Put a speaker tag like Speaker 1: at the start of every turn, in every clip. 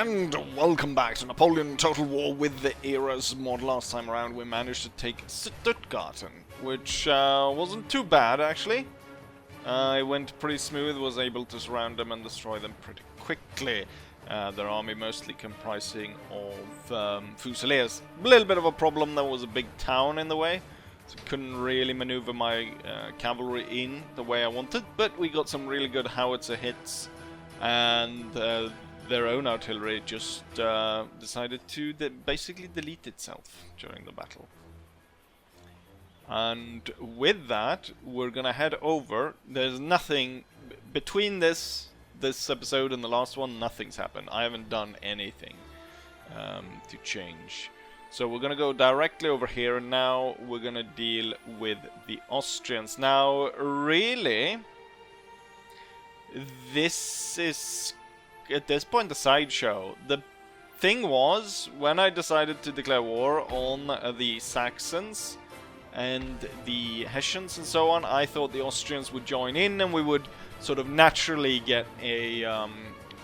Speaker 1: And welcome back to Napoleon Total War with the Eras mod. Last time around we managed to take Stuttgart, which wasn't too bad actually. It went pretty smooth, was able to surround them and destroy them pretty quickly. Their army mostly comprising of Fusiliers. A little bit of a problem, there was a big town in the way, so couldn't really maneuver my cavalry in the way I wanted, but we got some really good howitzer hits, and their own artillery just decided to basically delete itself during the battle. And with that, we're gonna head over. There's nothing between this episode and the last one. Nothing's happened. I haven't done anything to change. So we're gonna go directly over here, and now we're gonna deal with the Austrians. Now, really, this is at this point a sideshow. The thing was, when I decided to declare war on the Saxons and the Hessians and so on, I thought the Austrians would join in and we would sort of naturally get a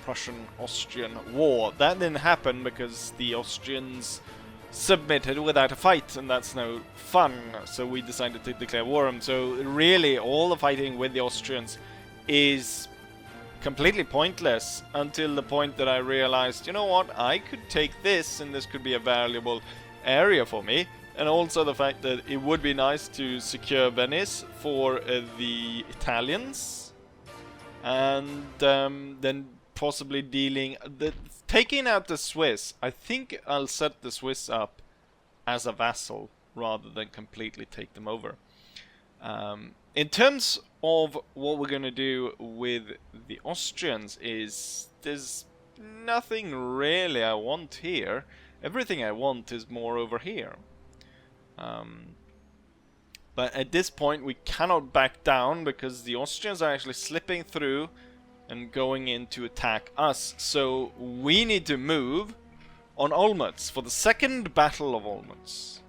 Speaker 1: Prussian-Austrian war. That didn't happen because the Austrians submitted without a fight, and that's no fun, so we decided to declare war on them. So really all the fighting with the Austrians is completely pointless until the point that I realized, you know what, I could take this and this could be a valuable area for me. And also the fact that it would be nice to secure Venice for the Italians, and then possibly taking out the Swiss. I think I'll set the Swiss up as a vassal rather than completely take them over. In terms of what we're going to do with the Austrians is, there's nothing really I want here. Everything I want is more over here. But at this point we cannot back down because the Austrians are actually slipping through and going in to attack us. So we need to move on Olmutz for the second battle of Olmutz.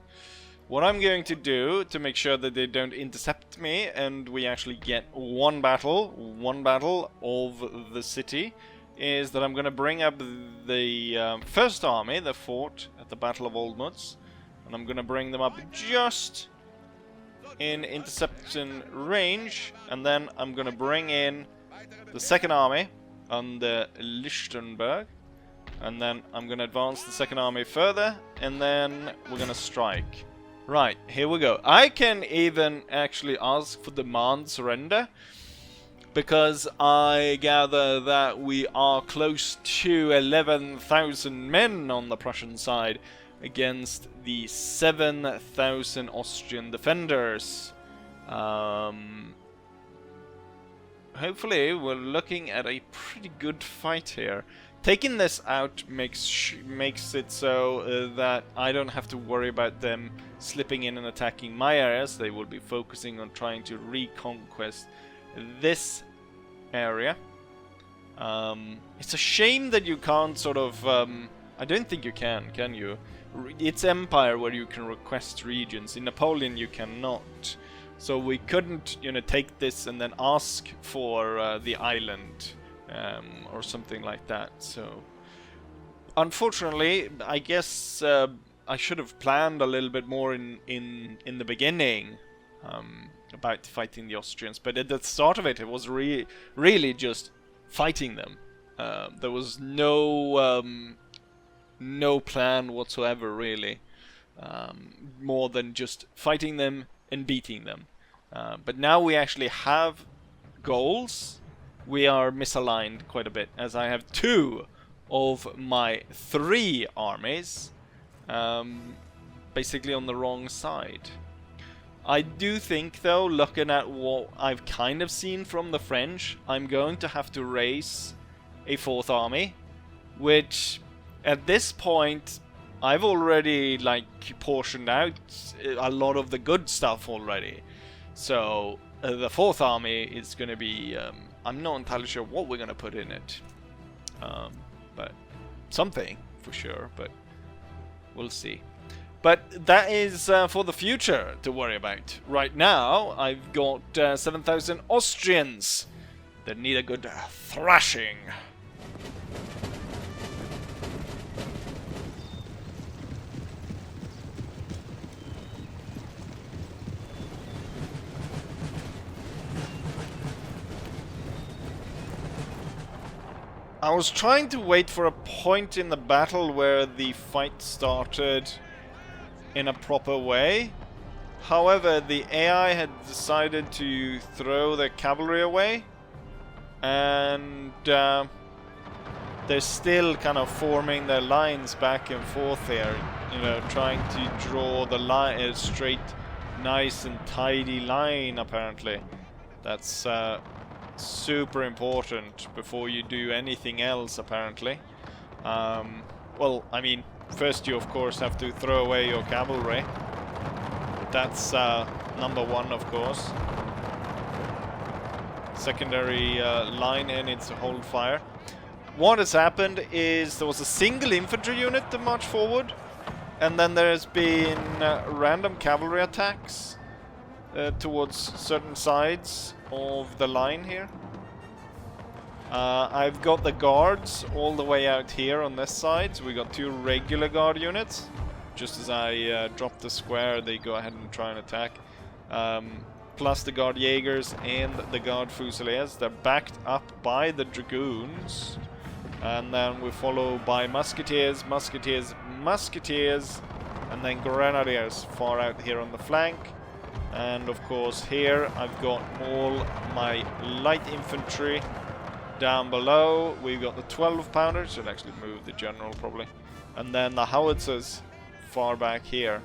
Speaker 1: What I'm going to do to make sure that they don't intercept me and we actually get one battle of the city, is that I'm going to bring up the first army that fought at the Battle of Olmutz, and I'm going to bring them up just in interception range, and then I'm going to bring in the second army under Lichtenberg, and then I'm going to advance the second army further, and then we're going to strike. Right, here we go. I can even actually ask for demand surrender, because I gather that we are close to 11,000 men on the Prussian side against the 7,000 Austrian defenders. Hopefully we're looking at a pretty good fight here. Taking this out makes it so that I don't have to worry about them slipping in and attacking my areas. They will be focusing on trying to reconquest this area. It's a shame that you can't sort of... I don't think you can you? It's Empire where you can request regions. In Napoleon you cannot. So we couldn't, you know, take this and then ask for the island. Or something like that. So unfortunately, I guess I should have planned a little bit more in the beginning about fighting the Austrians. But at the start of it, it was really just fighting them. There was no plan whatsoever, really, more than just fighting them and beating them. But now we actually have goals. We are misaligned quite a bit, as I have 2 of my 3 armies basically on the wrong side. I do think, though, looking at what I've kind of seen from the French, I'm going to have to raise a 4th army, which at this point I've already portioned out a lot of the good stuff already. So the 4th army is going to be... I'm not entirely sure what we're going to put in it, but something for sure, but we'll see. But that is for the future to worry about. Right now, I've got 7,000 Austrians that need a good thrashing. I was trying to wait for a point in the battle where the fight started in a proper way. However, the AI had decided to throw the cavalry away, and they're still kind of forming their lines back and forth here, you know, trying to draw the line, a straight, nice and tidy line, apparently. That's super important before you do anything else, apparently. Well, I mean, first you of course have to throw away your cavalry. That's number one, of course. Secondary line in needs to hold fire. What has happened is there was a single infantry unit that marched forward, and then there's been random cavalry attacks towards certain sides of the line here. I've got the guards all the way out here on this side, so we got 2 regular guard units. Just as I drop the square, they go ahead and try and attack. Plus the guard Jaegers and the guard Fusiliers. They're backed up by the dragoons. And then we follow by musketeers, musketeers, musketeers, and then grenadiers far out here on the flank. And of course here I've got all my light infantry down below. We've got the 12 pounders, should actually move the general probably. And then the howitzers far back here.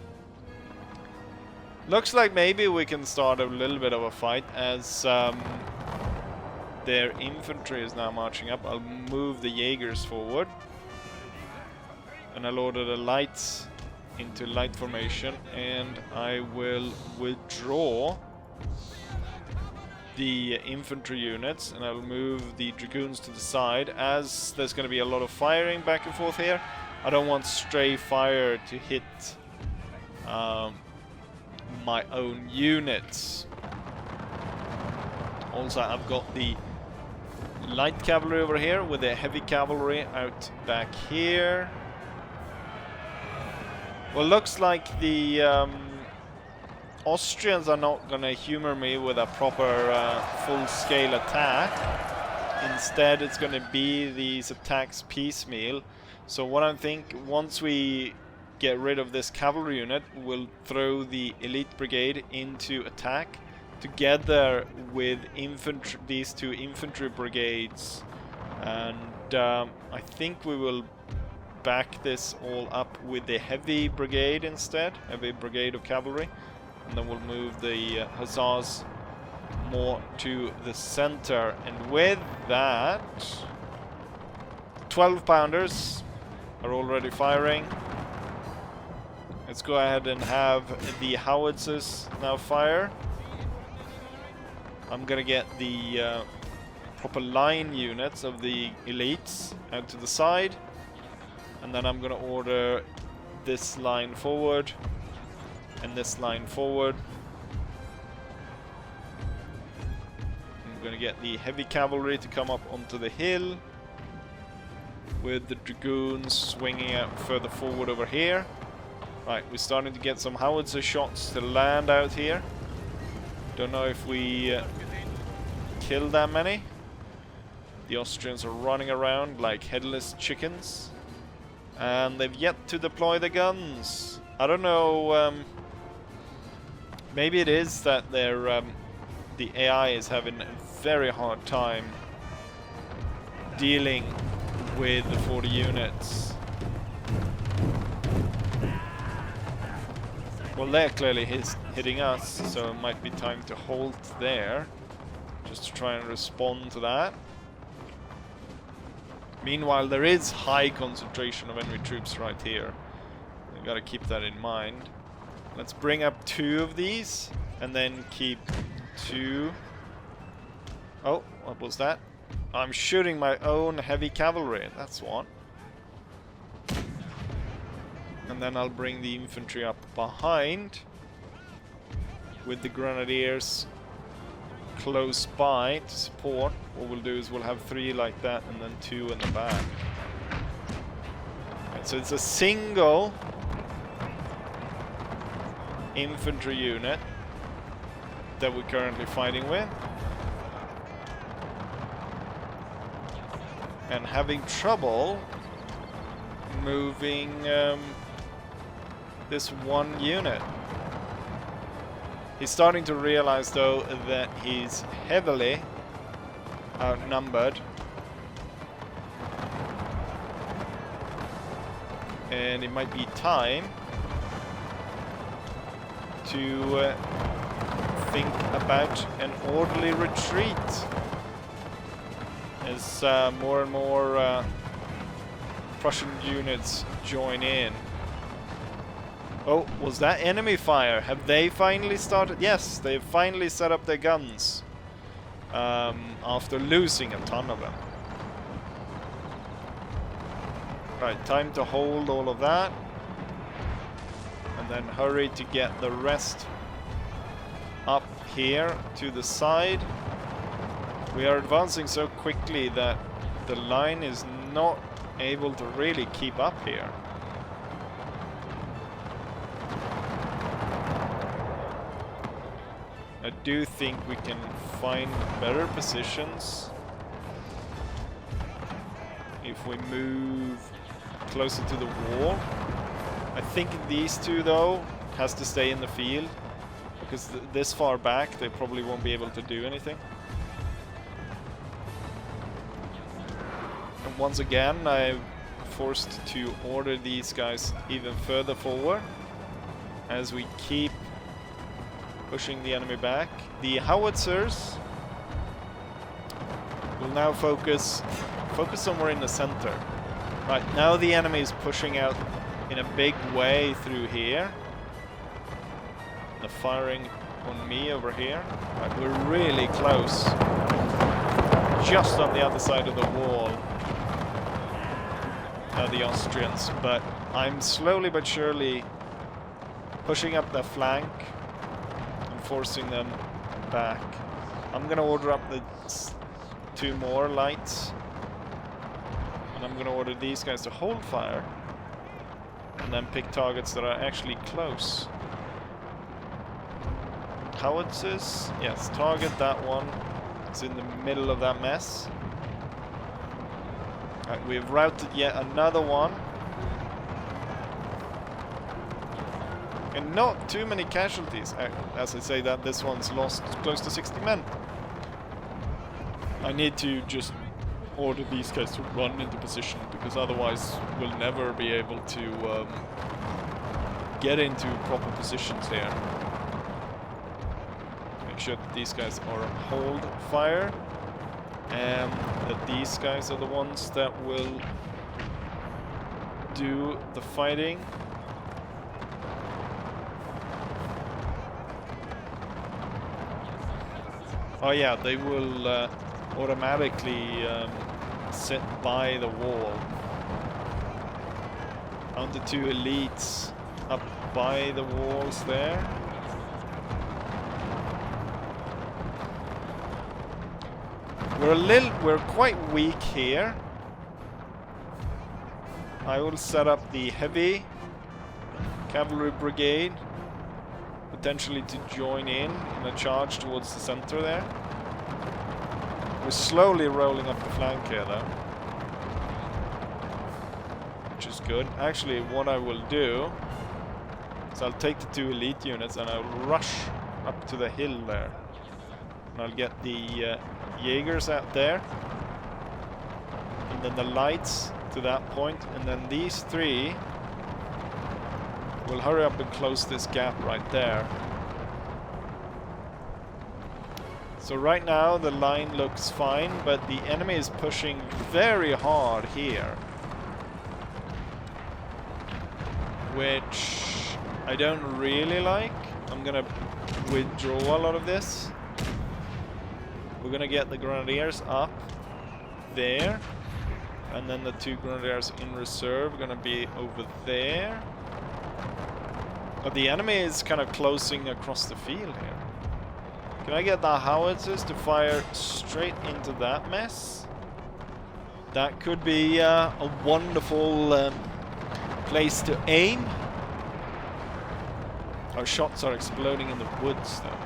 Speaker 1: Looks like maybe we can start a little bit of a fight as their infantry is now marching up. I'll move the Jaegers forward. And I'll order the lights into light formation, and I will withdraw the infantry units, and I'll move the dragoons to the side as there's going to be a lot of firing back and forth here. I don't want stray fire to hit my own units. Also, I've got the light cavalry over here with the heavy cavalry out back here. Well, looks like the Austrians are not gonna humor me with a proper full-scale attack. Instead, it's gonna be these attacks piecemeal. So what I think, once we get rid of this cavalry unit, we'll throw the elite brigade into attack together with infantry, these 2 infantry brigades, and I think we will back this all up with the heavy brigade instead, heavy brigade of cavalry, and then we'll move the hussars more to the center. And with that, 12 pounders are already firing. Let's go ahead and have the howitzers now fire. I'm gonna get the proper line units of the elites out to the side, and then I'm gonna order this line forward and this line forward. I'm gonna get the heavy cavalry to come up onto the hill with the dragoons swinging out further forward over here. Right, we're starting to get some howitzer shots to land out here. Don't know if we kill that many. The Austrians are running around like headless chickens, and they've yet to deploy the guns. I don't know, maybe it is that they're, the AI is having a very hard time dealing with the 40 units. Well, they're clearly hitting us, so it might be time to halt there, just to try and respond to that. Meanwhile, there is high concentration of enemy troops right here. You gotta keep that in mind. Let's bring up 2 of these, and then keep 2. Oh, what was that? I'm shooting my own heavy cavalry, that's one. And then I'll bring the infantry up behind with the grenadiers close by to support. What we'll do is we'll have 3 like that and then 2 in the back. Right, so it's a single infantry unit that we're currently fighting with. and having trouble moving this one unit. He's starting to realize though that he's heavily outnumbered. And it might be time to think about an orderly retreat as more and more Prussian units join in. Oh, was that enemy fire? Have they finally started? Yes, they've finally set up their guns after losing a ton of them. Right, time to hold all of that and then hurry to get the rest up here to the side. We are advancing so quickly that the line is not able to really keep up here. I do think we can find better positions if we move closer to the wall. I think these two though has to stay in the field because this far back they probably won't be able to do anything. And once again I'm forced to order these guys even further forward as we keep pushing the enemy back. The howitzers will now focus somewhere in the center. Right, now the enemy is pushing out in a big way through here. They're firing on me over here. Right, we're really close. Just on the other side of the wall. The Austrians, but I'm slowly but surely pushing up the flank and forcing them back. I'm gonna order up the 2 more lights. And I'm going to order these guys to hold fire and then pick targets that are actually close. Howitzers, yes, target that one. It's in the middle of that mess. Right, we've routed yet another one. And not too many casualties. As I say that, this one's lost close to 60 men. I need to just order these guys to run into position because otherwise we'll never be able to get into proper positions here. Make sure that these guys are hold fire and that these guys are the ones that will do the fighting. Oh yeah, they will automatically sit by the wall. On the 2 elites up by the walls there. We're quite weak here. I will set up the heavy cavalry brigade, potentially to join in a charge towards the center there. We're slowly rolling up the flank here though, which is good. Actually, what I will do is I'll take the 2 elite units and I'll rush up to the hill there. And I'll get the Jaegers out there. And then the lights to that point. And then these 3 will hurry up and close this gap right there. So right now the line looks fine, but the enemy is pushing very hard here. Which I don't really like. I'm gonna withdraw a lot of this. We're gonna get the grenadiers up there. And then the 2 grenadiers in reserve are gonna be over there. But the enemy is kind of closing across the field here. Can I get the howitzers to fire straight into that mess? That could be a wonderful place to aim. Our shots are exploding in the woods though.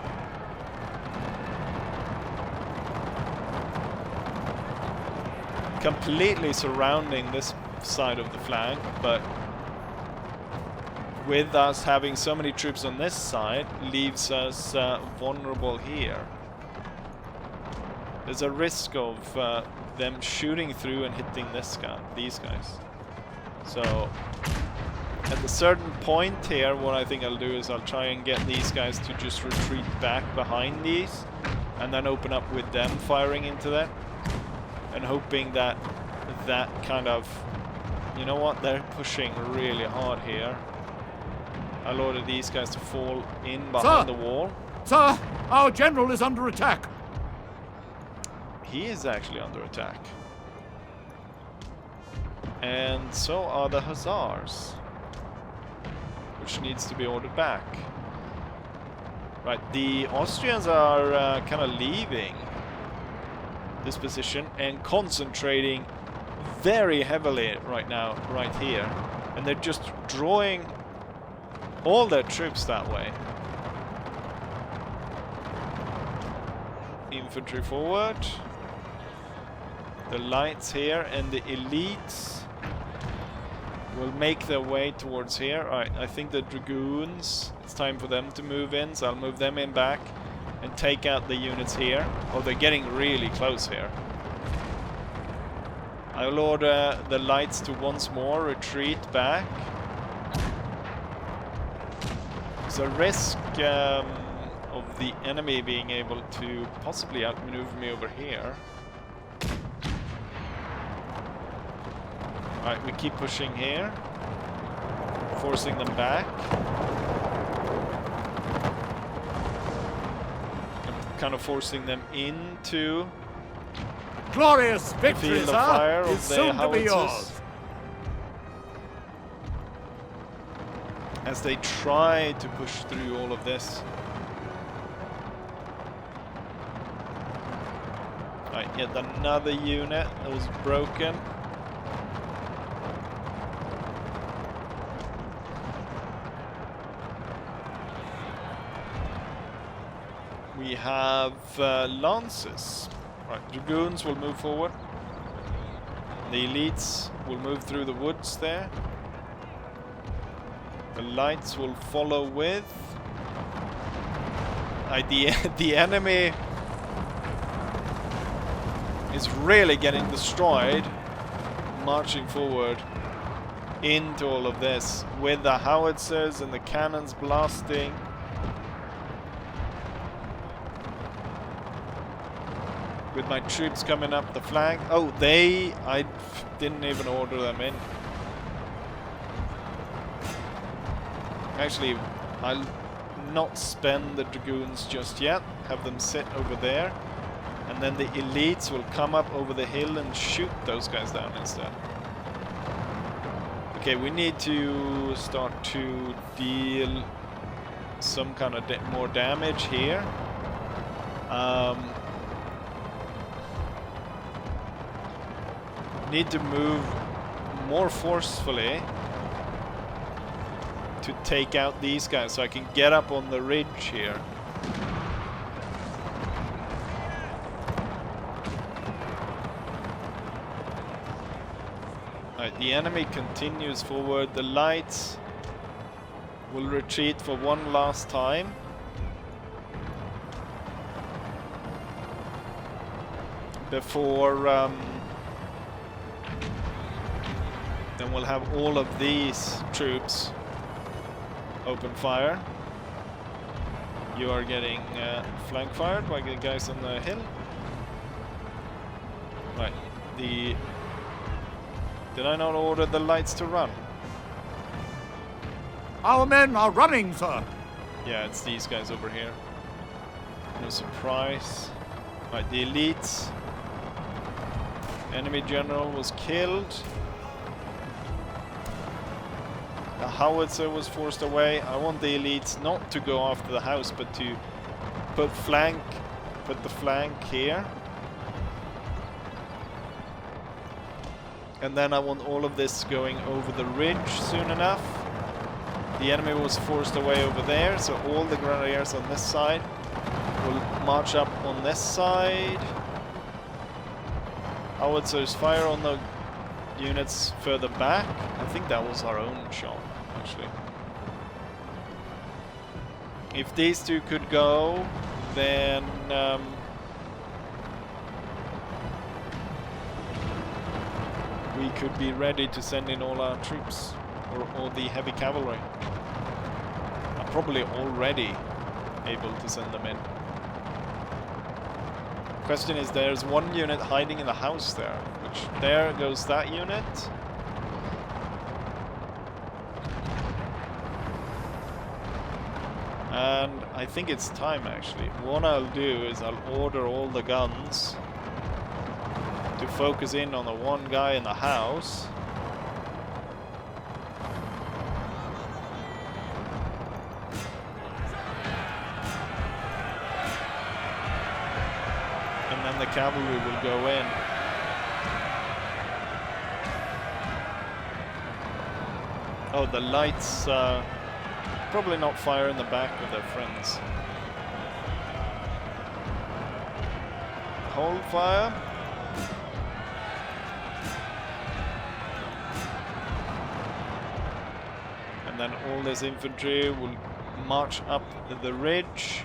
Speaker 1: completely surrounding this side of the flank, but with us having so many troops on this side, leaves us vulnerable here. There's a risk of them shooting through and hitting these guys. So at a certain point here, what I think I'll do is I'll try and get these guys to just retreat back behind these, and then open up with them firing into that, and hoping that that kind of, you know what, they're pushing really hard here. I'll order these guys to fall in behind the wall.
Speaker 2: Sir, our general is under attack.
Speaker 1: He is actually under attack. And so are the hussars, which needs to be ordered back. Right, the Austrians are kind of leaving this position and concentrating very heavily right now, right here. And they're just drawing all their troops that way. Infantry forward. The lights here and the elites will make their way towards here. Alright, I think the dragoons, it's time for them to move in, so I'll move them in back and take out the units here. Oh, they're getting really close here. I'll order the lights to once more retreat back. There's a risk of the enemy being able to possibly outmaneuver me over here. Alright, we keep pushing here, forcing them back. I'm kind of forcing them into
Speaker 2: glorious victory,
Speaker 1: the field of fire
Speaker 2: is
Speaker 1: of the
Speaker 2: soon to be yours.
Speaker 1: howitzers. As they try to push through all of this. Right, yet another unit that was broken. We have lances. Right, dragoons will move forward. The elites will move through the woods there. The lights will follow with. The enemy is really getting destroyed, marching forward into all of this with the howitzers and the cannons blasting. With my troops coming up the flank. Oh, I didn't even order them in. Actually, I'll not spend the dragoons just yet. Have them sit over there. And then the elites will come up over the hill and shoot those guys down instead. Okay, we need to start to deal some kind of more damage here. Need to move more forcefully to take out these guys so I can get up on the ridge here. Right, the enemy continues forward. The lights will retreat for one last time. Before then we'll have all of these troops open fire. You are getting flank fired by the guys on the hill. Right, did I not order the lights to run?
Speaker 2: Our men are running, sir.
Speaker 1: Yeah, it's these guys over here. No surprise. Right, the elites. Enemy general was killed. The howitzer was forced away. I want the elites not to go after the house, but to put the flank here. And then I want all of this going over the ridge soon enough. The enemy was forced away over there, so all the grenadiers on this side will march up on this side. Howitzers fire on the units further back. I think that was our own shot, actually. If these two could go, then we could be ready to send in all our troops, or the heavy cavalry. I'm probably already able to send them in. Question is, there's one unit hiding in the house there, which there goes that unit. And I think it's time, actually. What I'll do is I'll order all the guns to focus in on the one guy in the house. And then the cavalry will go in. Oh, the lights probably not fire in the back of their friends. Hold fire. And then all this infantry will march up the ridge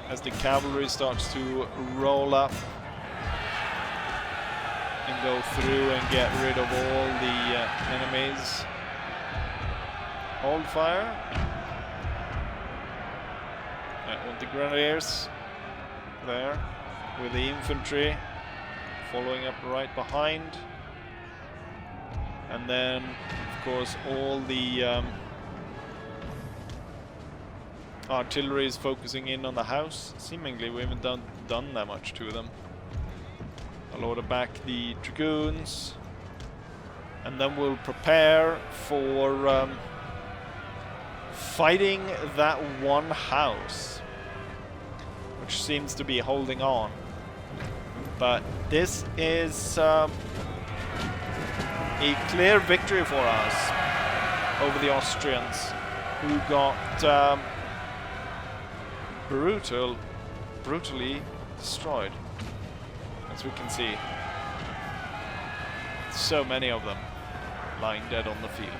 Speaker 1: as the cavalry starts to roll up and go through and get rid of all the enemies. Hold fire. With the grenadiers there, with the infantry following up right behind. And then, of course, all the artillery is focusing in on the house. Seemingly we haven't done that much to them. I'll order back the dragoons, and then we'll prepare for fighting that one house, which seems to be holding on. But this is a clear victory for us over the Austrians, who got brutally destroyed, as we can see. So many of them lying dead on the field.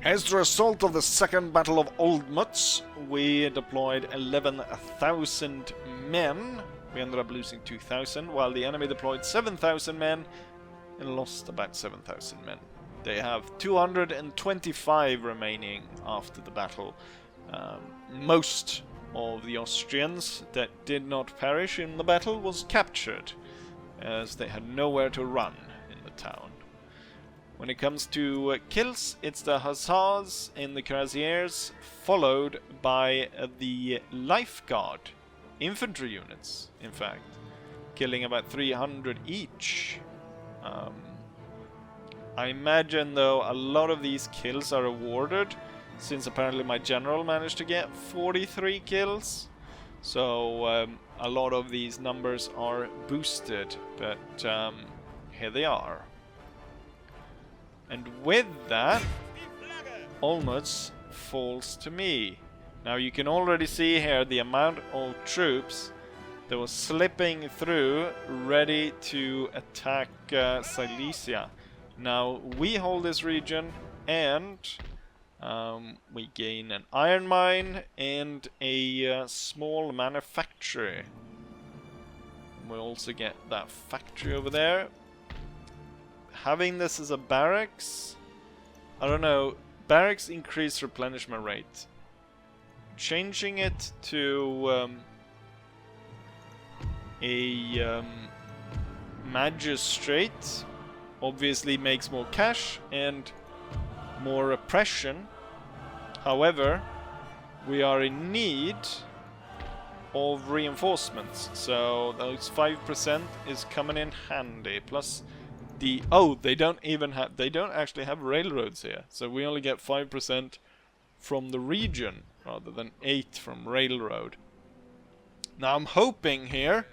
Speaker 1: As the result of the Second Battle of Olmutz, we deployed 11,000 men. We ended up losing 2,000, while the enemy deployed 7,000 men and lost about 7,000 men. They have 225 remaining after the battle. Most of the Austrians that did not perish in the battle was captured, as they had nowhere to run in the town. When it comes to kills, it's the Hussars and the Cuirassiers, followed by the Life Guard infantry units, in fact, killing about 300 each. I imagine, though, a lot of these kills are awarded, since apparently my general managed to get 43 kills. So a lot of these numbers are boosted, but here they are. And with that, Olmutz falls to me. Now you can already see here the amount of troops that was slipping through, ready to attack Silesia. Now we hold this region, and we gain an iron mine and a small manufactory. We also get that factory over there. Having this as a barracks, I don't know, barracks increase replenishment rate. Changing it to a magistrate obviously makes more cash and more repression. However, we are in need of reinforcements, so those 5% is coming in handy. Plus the they don't actually have railroads here, so we only get 5% from the region rather than 8 from railroad. Now I'm hoping here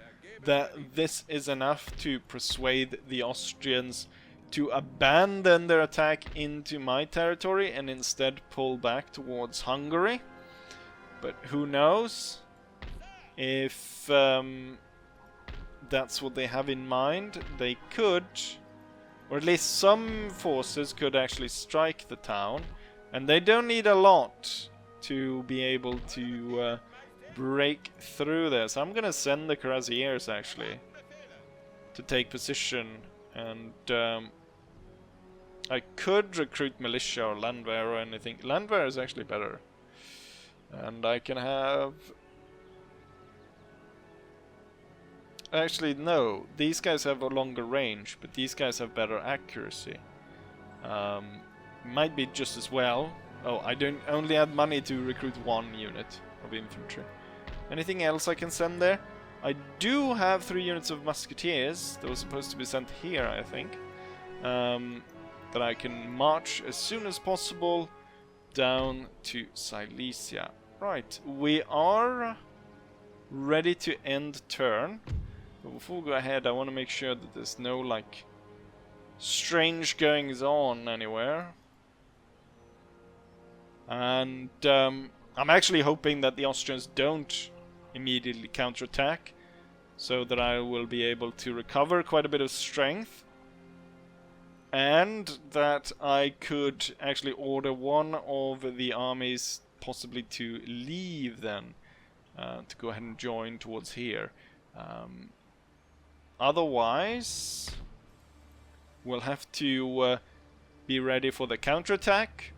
Speaker 1: that this is enough to persuade the Austrians to abandon their attack into my territory and instead pull back towards Hungary. But who knows if that's what they have in mind. They could, or at least some forces could actually strike the town, and they don't need a lot to be able to break through there. So I'm gonna send the Cuirassiers actually to take position, and I could recruit militia or Landwehr or anything. Landwehr is actually better, and I can have... Actually, no. These guys have a longer range, but these guys have better accuracy. Might be just as well. Oh, I don't only had money to recruit 1 unit of infantry. Anything else I can send there? I do have 3 units of musketeers that were supposed to be sent here, I think. That I can march as soon as possible down to Silesia. Right, we are ready to end turn. But before we go ahead, I want to make sure that there's no, like, strange goings on anywhere. And I'm actually hoping that the Austrians don't immediately counterattack, so that I will be able to recover quite a bit of strength, and that I could actually order one of the armies possibly to leave then, to go ahead and join towards here. Otherwise, we'll have to be ready for the counterattack.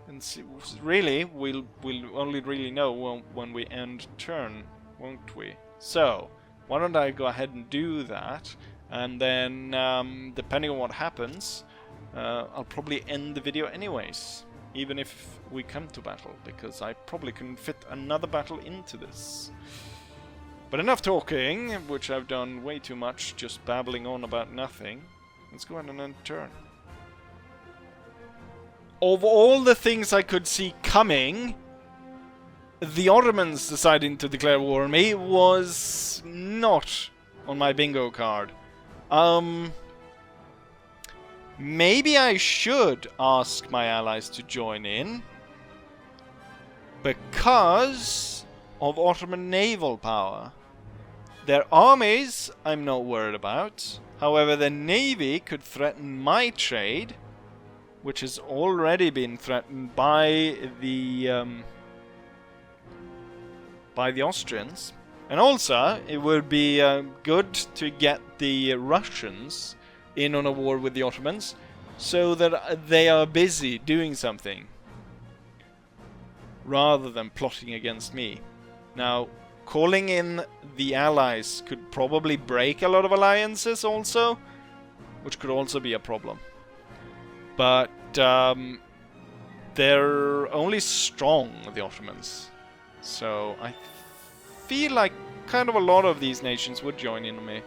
Speaker 1: And see, really, we'll only really know when we end turn, won't we? So, why don't I go ahead and do that, and then, depending on what happens, I'll probably end the video anyways, even if we come to battle, because I probably can fit another battle into this. But enough talking, which I've done way too much, just babbling on about nothing. Let's go ahead and end turn. Of all the things I could see coming, the Ottomans deciding to declare war on me was not on my bingo card. Maybe I should ask my allies to join in, because of Ottoman naval power. Their armies I'm not worried about. However, their navy could threaten my trade, which has already been threatened by the Austrians. And also, it would be good to get the Russians in on a war with the Ottomans, so that they are busy doing something, rather than plotting against me. Now, calling in the Allies could probably break a lot of alliances also, which could also be a problem. But they're only strong, the Ottomans. So I feel like kind of a lot of these nations would join in on me.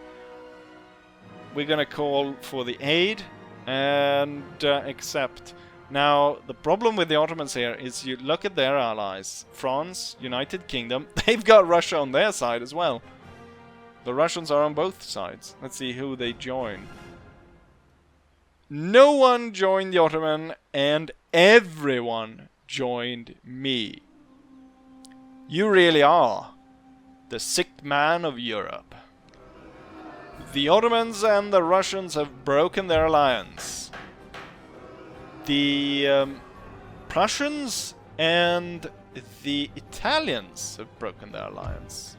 Speaker 1: We're gonna call for the aid and accept. Now, the problem with the Ottomans here is you look at their allies. France, United Kingdom, they've got Russia on their side as well. The Russians are on both sides. Let's see who they join. No one joined the Ottoman, and everyone joined me. You really are the sick man of Europe. The Ottomans and the Russians have broken their alliance. The Prussians and the Italians have broken their alliance.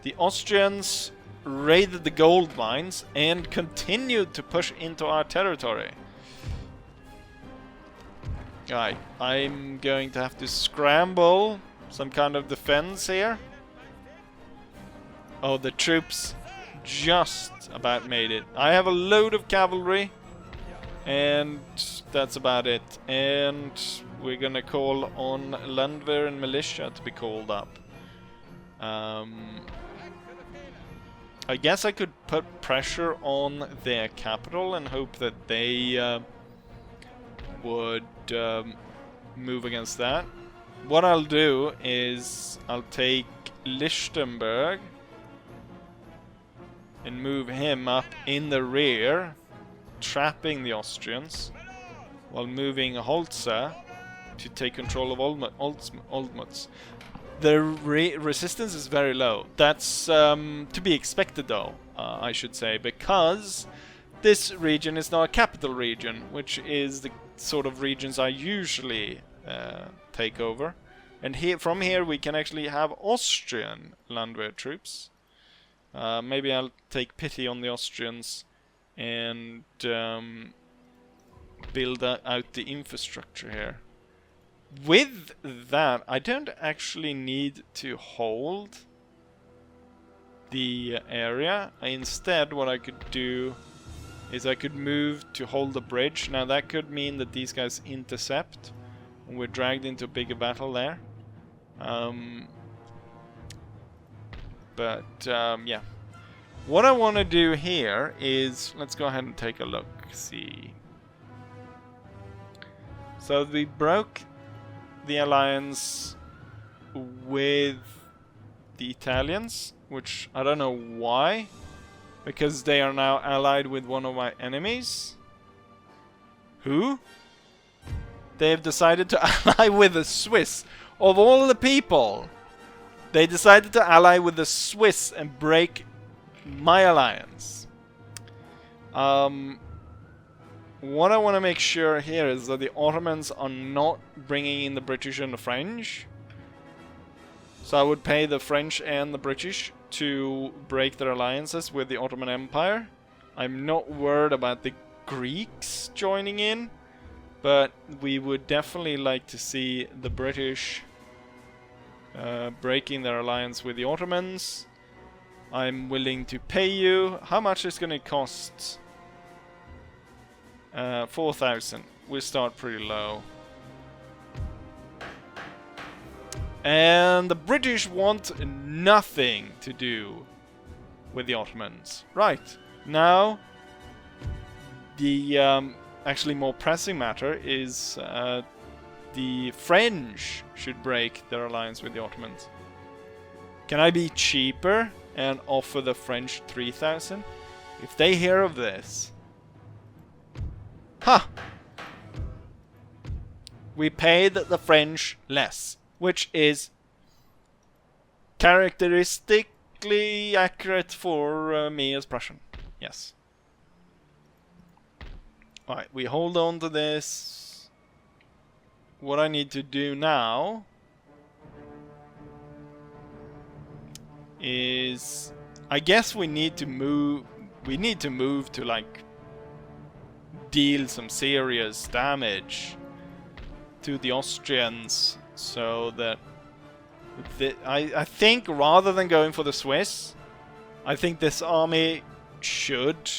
Speaker 1: The Austrians raided the gold mines and continued to push into our territory. I'm going to have to scramble some kind of defense here. Oh, the troops just about made it. I have a load of cavalry, and that's about it. And we're gonna call on Landwehr and militia to be called up. I guess I could put pressure on their capital and hope that they would move against that. What I'll do is I'll take Lichtenberg and move him up in the rear, trapping the Austrians, while moving Holzer to take control of Olmutz. The resistance is very low. That's to be expected, though, I should say, because this region is now a capital region, which is the sort of regions I usually take over. And from here we can actually have Austrian Landwehr troops. Maybe I'll take pity on the Austrians and build out the infrastructure here. With that, I don't actually need to hold the area. Instead, what I could do is I could move to hold the bridge. Now that could mean that these guys intercept and we're dragged into a bigger battle there. Yeah. What I want to do here is, let's go ahead and take a look. See. So we broke the alliance with the Italians, which I don't know why, because they are now allied with one of my enemies. Who? They have decided to ally with the Swiss. Of all the people, they decided to ally with the Swiss and break my alliance. What I want to make sure here is that the Ottomans are not bringing in the British and the French. So I would pay the French and the British to break their alliances with the Ottoman Empire. I'm not worried about the Greeks joining in, but we would definitely like to see the British breaking their alliance with the Ottomans. I'm willing to pay you. How much is going to cost? 4,000. We start pretty low. And the British want nothing to do with the Ottomans. Right. Now, the actually more pressing matter is the French should break their alliance with the Ottomans. Can I be cheaper and offer the French 3,000? If they hear of this... Ha! We paid the French less, which is characteristically accurate for me as Prussian. Yes. Alright, we hold on to this. What I need to do now is, I guess we need to move to like deal some serious damage to the Austrians, so that I think rather than going for the Swiss, I think this army should,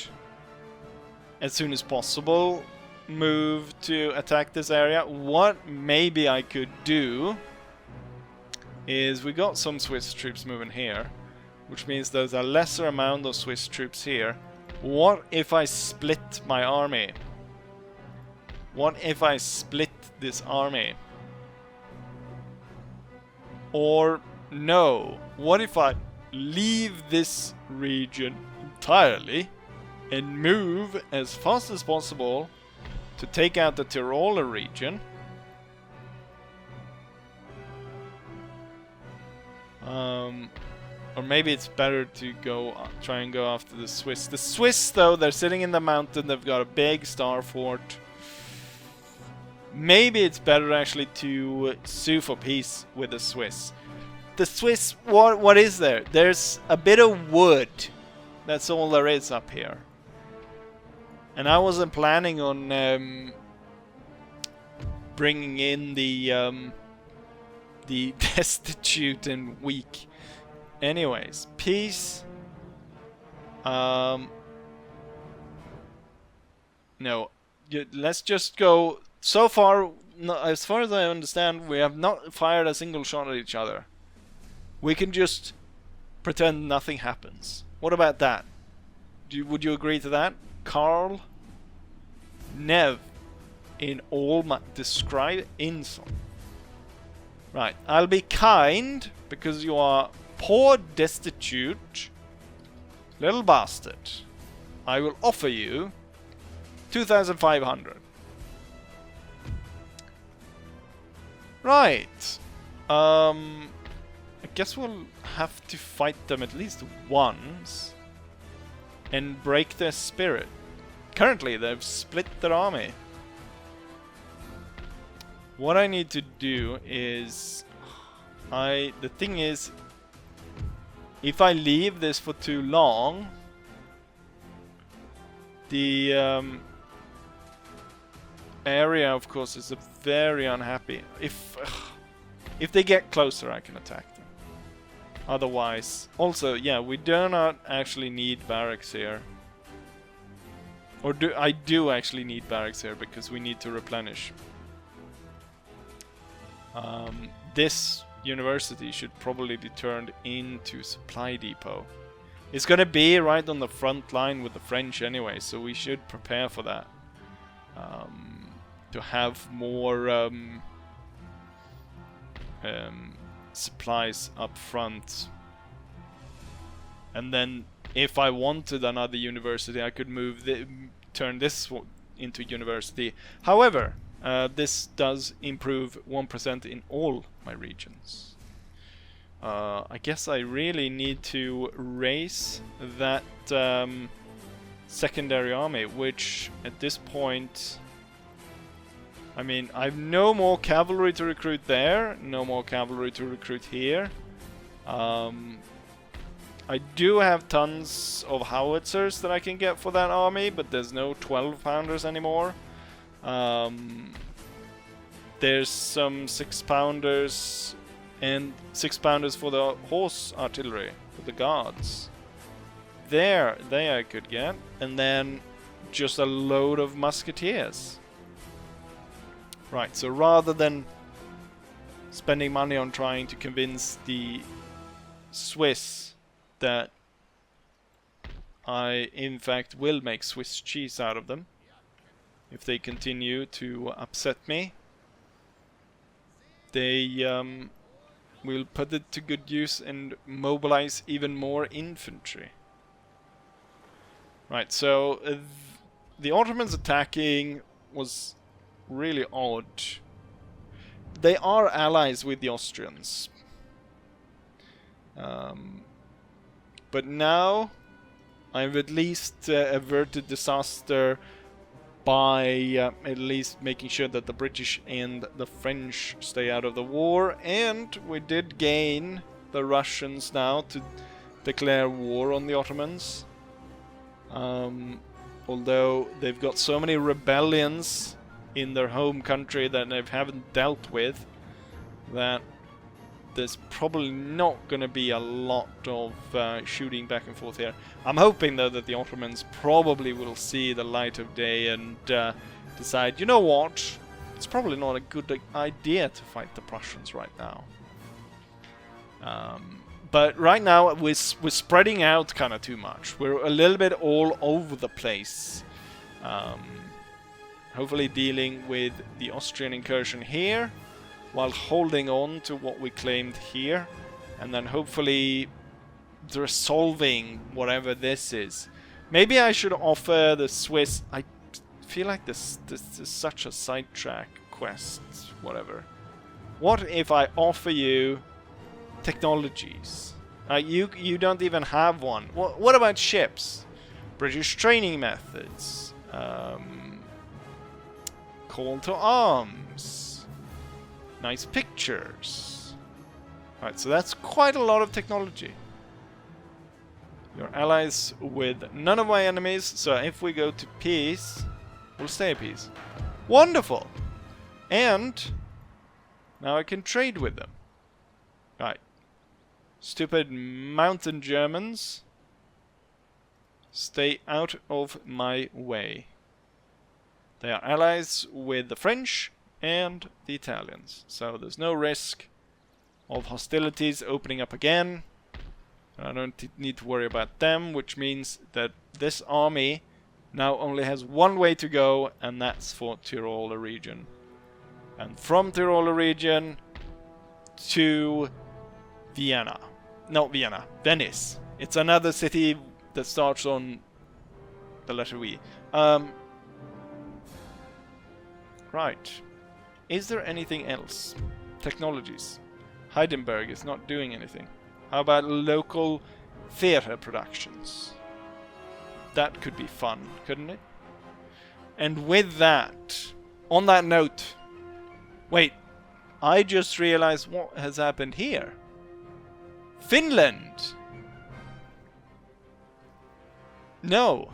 Speaker 1: as soon as possible, move to attack this area. What maybe I could do is, we got some Swiss troops moving here, which means there's a lesser amount of Swiss troops here. What if I split my army? What if I split this army? Or no, what if I leave this region entirely and move as fast as possible to take out the Tiroler region? Or maybe it's better to try and go after the Swiss. The Swiss, though, they're sitting in the mountain. They've got a big star fort. Maybe it's better actually to sue for peace with the Swiss. The Swiss, what is there? There's a bit of wood. That's all there is up here. And I wasn't planning on bringing in the destitute and weak. Anyways, peace. No, let's just go. So far, as far as I understand, we have not fired a single shot at each other. We can just pretend nothing happens. What about that? Would you agree to that? Carl? Nev in Olmutz, describe insult. Right, I'll be kind because you are poor, destitute little bastard. I will offer you 2,500. Right. I guess we'll have to fight them at least once and break their spirit. Currently, they've split their army. What I need to do is, the thing is, if I leave this for too long, the area, of course, is very unhappy. If they get closer, I can attack them. Otherwise, also, yeah, we do not actually need barracks here. Or I do actually need barracks here because we need to replenish. This university should probably be turned into supply depot. It's gonna be right on the front line with the French anyway, so we should prepare for that. To have more supplies up front. And then if I wanted another university, I could turn this into university. However, this does improve 1% in all my regions. I guess I really need to raise that secondary army, which at this point, I mean, I've no more cavalry to recruit there, no more cavalry to recruit here. I do have tons of howitzers that I can get for that army, but there's no 12-pounders anymore. There's some 6-pounders and 6-pounders for the horse artillery, for the guards. They I could get, and then just a load of musketeers. Right, so rather than spending money on trying to convince the Swiss that I, in fact, will make Swiss cheese out of them, if they continue to upset me, they will put it to good use and mobilize even more infantry. Right, so the Ottomans attacking was really odd. They are allies with the Austrians. But now I've at least averted disaster by at least making sure that the British and the French stay out of the war. And we did gain the Russians now to declare war on the Ottomans. Although they've got so many rebellions in their home country that they haven't dealt with, that there's probably not going to be a lot of shooting back and forth here. I'm hoping, though, that the Ottomans probably will see the light of day and decide, you know what, it's probably not a good idea to fight the Prussians right now. But right now we're spreading out kind of too much. We're a little bit all over the place. Hopefully dealing with the Austrian incursion here, while holding on to what we claimed here, and then hopefully resolving whatever this is. Maybe I should offer the Swiss... I feel like this is such a sidetrack quest, whatever. What if I offer you technologies? You don't even have one. What about ships? British training methods. Call to arms. Nice pictures. Alright, so that's quite a lot of technology. You're allies with none of my enemies, so if we go to peace, we'll stay at peace. Wonderful! And now I can trade with them. Right. Stupid mountain Germans. Stay out of my way. They are allies with the French and the Italians, so there's no risk of hostilities opening up again. I don't need to worry about them, which means that this army now only has one way to go, and that's for Tiroler region. And from Tiroler region to Vienna. Not Vienna, Venice. It's another city that starts on the letter V. Right. Is there anything else? Technologies. Heidelberg is not doing anything. How about local theater productions? That could be fun, couldn't it? And with that, on that note, wait, I just realized what has happened here. Finland! No,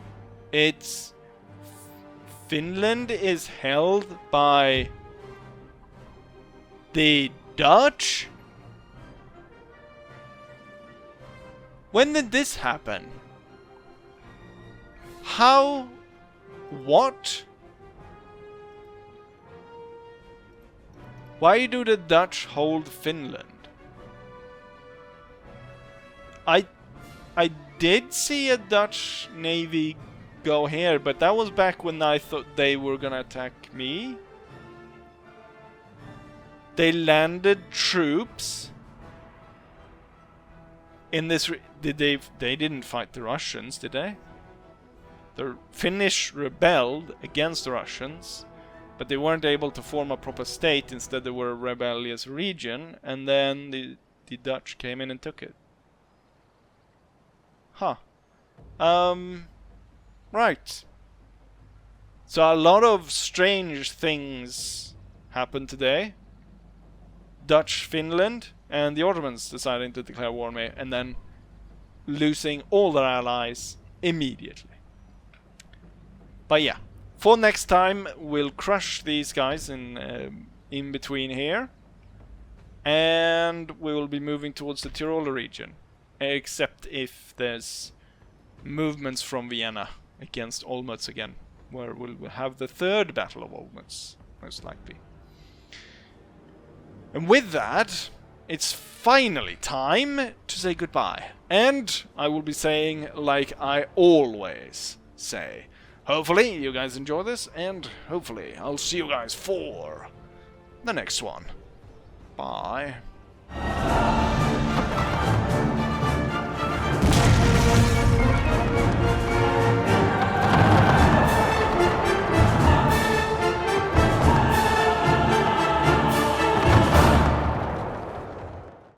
Speaker 1: it's... Finland is held by... the Dutch? When did this happen? How? What? Why do the Dutch hold Finland? I did see a Dutch navy go here, but that was back when I thought they were gonna attack me. They landed troops in this. They didn't fight the Russians, did they? The Finnish rebelled against the Russians, but they weren't able to form a proper state. Instead, they were a rebellious region, and then the Dutch came in and took it. Huh. Right. So a lot of strange things happened today. Dutch Finland and the Ottomans deciding to declare war on me, and then losing all their allies immediately. But yeah, for next time we'll crush these guys in between here, and we will be moving towards the Tiroler region, except if there's movements from Vienna against Olmutz again, where we'll have the third Battle of Olmutz, most likely. And with that, it's finally time to say goodbye. And I will be saying, like I always say, hopefully you guys enjoy this, and hopefully I'll see you guys for the next one. Bye.